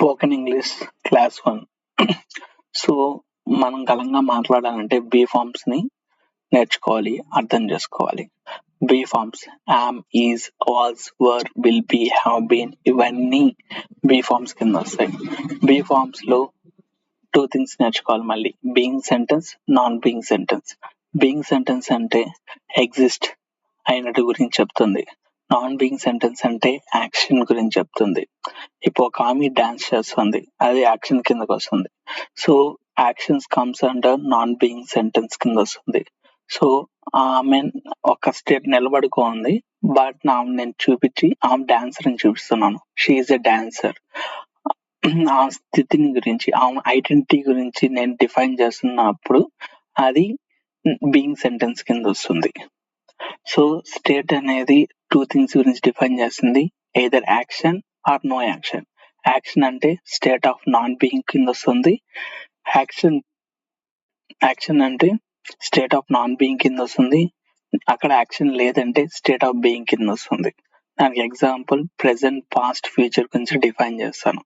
Spoken English class 1. So మనం గలంగా మాట్లాడాలంటే be forms ని నేర్చుకోవాలి, అర్థం చేసుకోవాలి. Be forms am, is, was, were, will be, have been ఇవన్నీ బీ ఫార్మ్స్ కింద వస్తాయి. బీ ఫార్మ్స్ లో 2 థింగ్స్ నేర్చుకోవాలి. మళ్ళీ being sentence, non being sentence. Being sentence అంటే ఎగ్జిస్ట్ అయినట్టు గురించి చెప్తుంది. నాన్ బీయింగ్ సెంటెన్స్ అంటే యాక్షన్ గురించి చెప్తుంది. ఇప్పుడు ఒక ఆమె డాన్స్ చేస్తుంది, అది యాక్షన్ కిందకి వస్తుంది. So actions comes under non being sentence కింద వస్తుంది. సో ఆమె ఒక స్టెప్ నిలబడుకోంది, బట్ నేను చూపించి ఆమె డాన్సర్ అని చూపిస్తున్నాను. She is a dancer. ఆ స్థితిని గురించి, ఆమె ఐడెంటిటీ గురించి నేను డిఫైన్ చేస్తున్నప్పుడు అది బీయింగ్ సెంటెన్స్ కింద వస్తుంది. సో స్టేట్ అనేది 2 థింగ్స్ గురించి డిఫైన్ చేస్తుంది, either action or no action. Action అంటే స్టేట్ ఆఫ్ నాన్ బీయింగ్ కింద వస్తుంది. యాక్షన్ అంటే స్టేట్ ఆఫ్ నాన్ బీయింగ్ కింద వస్తుంది. అక్కడ యాక్షన్ లేదంటే స్టేట్ ఆఫ్ బీయింగ్ కింద వస్తుంది. దానికి ఎగ్జాంపుల్ ప్రెసెంట్, పాస్ట్, ఫ్యూచర్ గురించి డిఫైన్ చేస్తాను.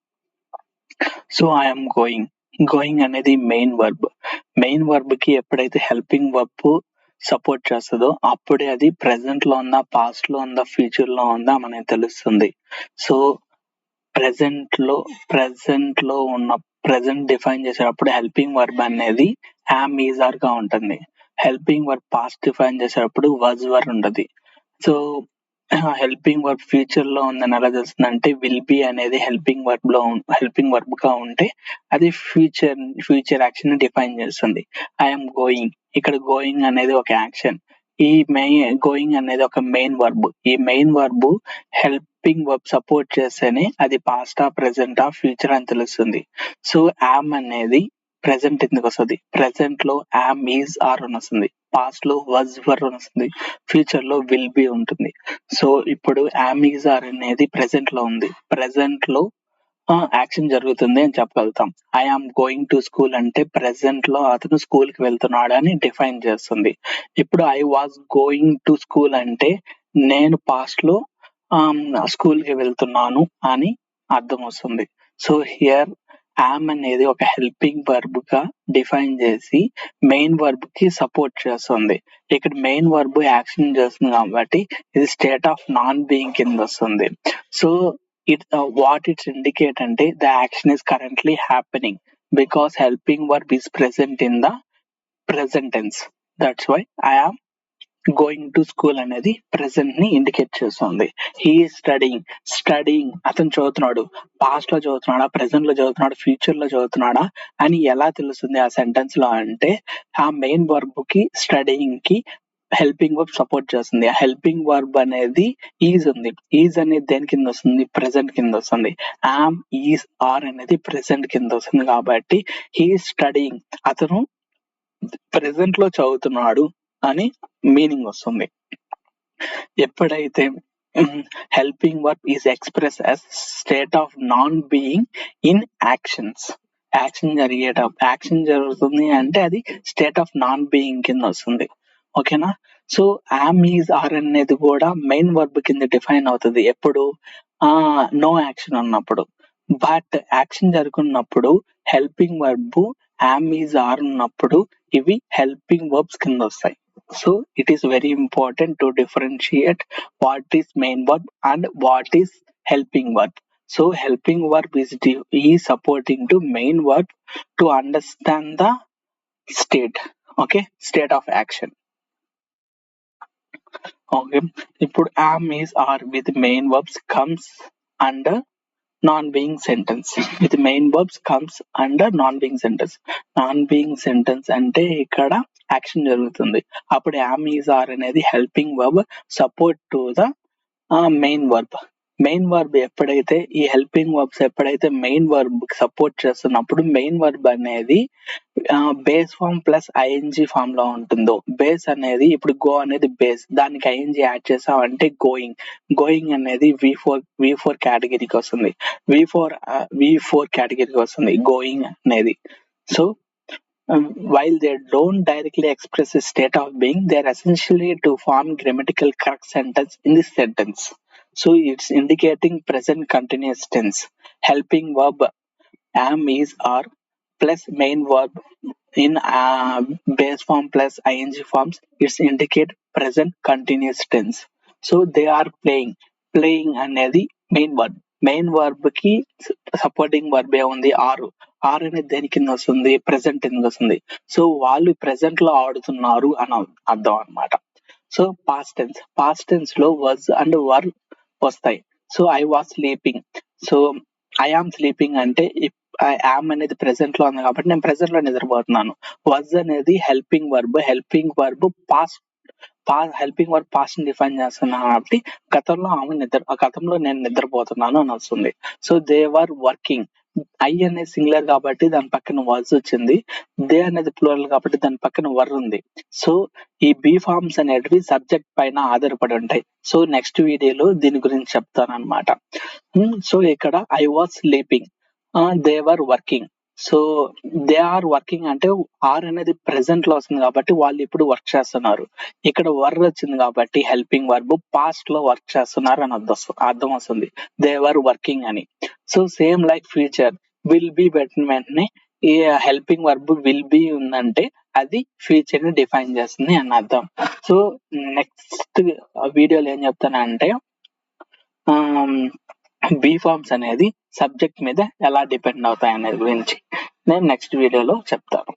So I'm going. గోయింగ్ అనేది మెయిన్ వర్బ్. మెయిన్ వర్బ్ కి ఎప్పుడైతే హెల్పింగ్ వర్బ్ సపోర్ట్ చేస్తుందో అప్పుడే అది ప్రెసెంట్ లో ఉందా, పాస్ట్ లో ఉందా, ఫ్యూచర్ లో ఉందా మనకి తెలుస్తుంది. సో ప్రెసెంట్ లో ఉన్న ప్రెసెంట్ డిఫైన్ చేసేటప్పుడు హెల్పింగ్ వర్బ్ అనేది యామ్, ఈజ్, ఆర్ గా ఉంటుంది. హెల్పింగ్ వర్బ్ పాస్ట్ డిఫైన్ చేసేటప్పుడు వాజ్, వర్ ఉంటుంది. సో హెల్పింగ్ వర్బ్ ఫ్యూచర్ లో ఉందని ఎలా తెలుస్తుంది? విల్ బి అనేది హెల్పింగ్ వర్బ్ గా ఉంటే అది ఫ్యూచర్ యాక్షన్ ని డిఫైన్ చేస్తుంది. ఐఎమ్ గోయింగ్, ఇక్కడ గోయింగ్ అనేది ఒక యాక్షన్. ఈ గోయింగ్ అనేది ఒక మెయిన్ వర్బ్. ఈ main verb helping verb support చేస్తేనే అది పాస్టా, ప్రెసెంటా, ఫ్యూచర్ అని తెలుస్తుంది. సో యామ్ అనేది ప్రెసెంట్ ఎందుకు వస్తుంది? ప్రెసెంట్ లో యామ్, ఈజ్, ఆర్ అని వస్తుంది. పాస్ట్ లో వాజ్, వర్ అని వస్తుంది. ఫ్యూచర్ లో విల్ బి ఉంటుంది. సో ఇప్పుడు యామ్, ఈజ్, ఆర్ అనేది ప్రెసెంట్ లో ఉంది. ప్రెసెంట్ లో యాక్షన్ జరుగుతుంది అని చెప్పగలుగుతాం. ఐఆమ్ గోయింగ్ టు స్కూల్ అంటే ప్రెసెంట్ లో అతను స్కూల్ కి వెళ్తున్నాడు అని డిఫైన్ చేస్తుంది. ఇప్పుడు I was going to school అంటే నేను పాస్ట్ లో స్కూల్ కి వెళ్తున్నాను అని అర్థం వస్తుంది. సో హియర్ యామ్ అనేది ఒక హెల్పింగ్ వర్బ్ గా డిఫైన్ చేసి మెయిన్ వర్బ్ కి సపోర్ట్ చేస్తుంది. ఇక్కడ మెయిన్ వర్బ్ యాక్షన్ చేస్తుంది కాబట్టి ఇది స్టేట్ ఆఫ్ నాన్ బీయింగ్ కింద వస్తుంది. సో what it indicate అంటే the action is currently happening because helping verb is present in the present tense. That's why I am going to school అనేది present ని indicate చేస్తుంది. He studying అతను చదువుతున్నాడు. Past లో చదువుతున్నాడా, present లో చదువుతున్నాడా, future లో చదువుతున్నాడా అని ఎలా తెలుస్తుంది ఆ సెంటెన్స్ లో అంటే ఆ మెయిన్ వర్బ్ కి స్టడీయింగ్ కి హెల్పింగ్ వర్బ్ సపోర్ట్ చేస్తుంది. ఆ హెల్పింగ్ వర్బ్ అనేది ఈజ్ ఉంది. ఈజ్ అనేది దేని కింద వస్తుంది? ప్రెసెంట్ కింద వస్తుంది. యామ్, ఈజ్, ఆర్ అనేది ప్రెసెంట్ కింద వస్తుంది కాబట్టి హీ స్టడీయింగ్ అతను ప్రెసెంట్ లో చదువుతున్నాడు అని మీనింగ్ వస్తుంది. ఎప్పుడైతే helping verb is express as state of non being in actions. Action జరుగుతుంది అంటే అది స్టేట్ ఆఫ్ నాన్ బీయింగ్ కింద వస్తుంది. ఓకేనా? సో యామ్, ఈజ్, ఆర్ అనేది కూడా మెయిన్ వర్బ్ కింద డిఫైన్ అవుతుంది ఎప్పుడు? నో యాక్షన్ ఉన్నప్పుడు. బట్ యాక్షన్ జరుగుతున్నప్పుడు helping verb am, is, are ఉన్నప్పుడు ఇవి హెల్పింగ్ వర్బ్స్ కింద వస్తాయి. So it is very important to differentiate what is main verb and what is helping verb. So helping verb is supporting to main verb to understand the state. Okay, state of action. Okay, ఇప్పుడు am, is, are with main verbs comes under non-being sentence. With main verbs comes under non-being sentence. Non-being sentence అంటే ఇక్కడ action జరుగుతుంది. అప్పుడు am, is, are అనేది helping verb support to the main verb. Main verb ఎప్పుడైతే ఈ helping verbs ఎప్పుడైతే main verb support చేస్తున్నప్పుడు main verb అనేది base form plus I N G form లో ఉంటుందో. బేస్ అనేది ఇప్పుడు గో అనేది బేస్, దానికి ఐఎన్జి యాడ్ చేసామంటే గోయింగ్ అనేది V4 కేటగిరీకి వస్తుంది. V4 కేటగిరీకి వస్తుంది గోయింగ్ అనేది. So while they don't directly express a state of being, they are essentially to form grammatical correct sentence in this sentence. So it's indicating present continuous tense. Helping verb am, is, are plus main verb in base form plus ing forms, it's indicate present continuous tense. So they are playing అనేది main verb కి supporting verb ఏముంది are అనేది దేని కింద వస్తుంది, present కింద వస్తుంది. So వాళ్ళు ప్రెసెంట్ లో ఆడుతున్నారు అని అర్థం అన్నమాట. సో పాస్ట్ టెన్స్ లో వర్స్ అండ్ వర్ వస్తాయి. So I was sleeping, so I am sleeping అంటే యామ్ అనేది ప్రెసెంట్ లో ఉంది కాబట్టి నేను ప్రెసెంట్ లో నిద్రపోతున్నాను. వాజ్ అనేది helping verb helping verb past define చేస్తున్నాను కాబట్టి గతంలో నేను నిద్రపోతున్నాను అని వస్తుంది. So they were working, I అనేది సింగులర్ కాబట్టి దాని పక్కన వాజ్ వచ్చింది, దే అనేది ప్లూరల్ కాబట్టి దాని పక్కన వర్ ఉంది. సో ఈ బీ ఫార్మ్స్ అనేటివి సబ్జెక్ట్ పైన ఆధారపడి ఉంటాయి. సో నెక్స్ట్ వీడియోలో దీని గురించి చెప్తాను అనమాట. సో ఇక్కడ I was sleeping, they were working. So they are working అంటే ఆర్ అనేది ప్రెసెంట్ లో వస్తుంది కాబట్టి వాళ్ళు ఇప్పుడు వర్క్ చేస్తున్నారు. ఇక్కడ వర్ వచ్చింది కాబట్టి హెల్పింగ్ వర్బ్ పాస్ట్ లో వర్క్ చేస్తున్నారు అని అర్థం వస్తుంది, దే వర్ వర్కింగ్ అని. So same like future will be పెట్టిన వెంటనే ఈ హెల్పింగ్ వర్బ్ విల్ బి ఉందంటే అది ఫ్యూచర్ ని డిఫైన్ చేస్తుంది అని అర్థం. సో నెక్స్ట్ వీడియోలో ఏం చెప్తానంటే బీ ఫార్మ్స్ అనేది సబ్జెక్ట్ మీద ఎలా డిపెండ్ అవుతాయి అనేది గురించి నేను నెక్స్ట్ వీడియోలో చెప్తాను.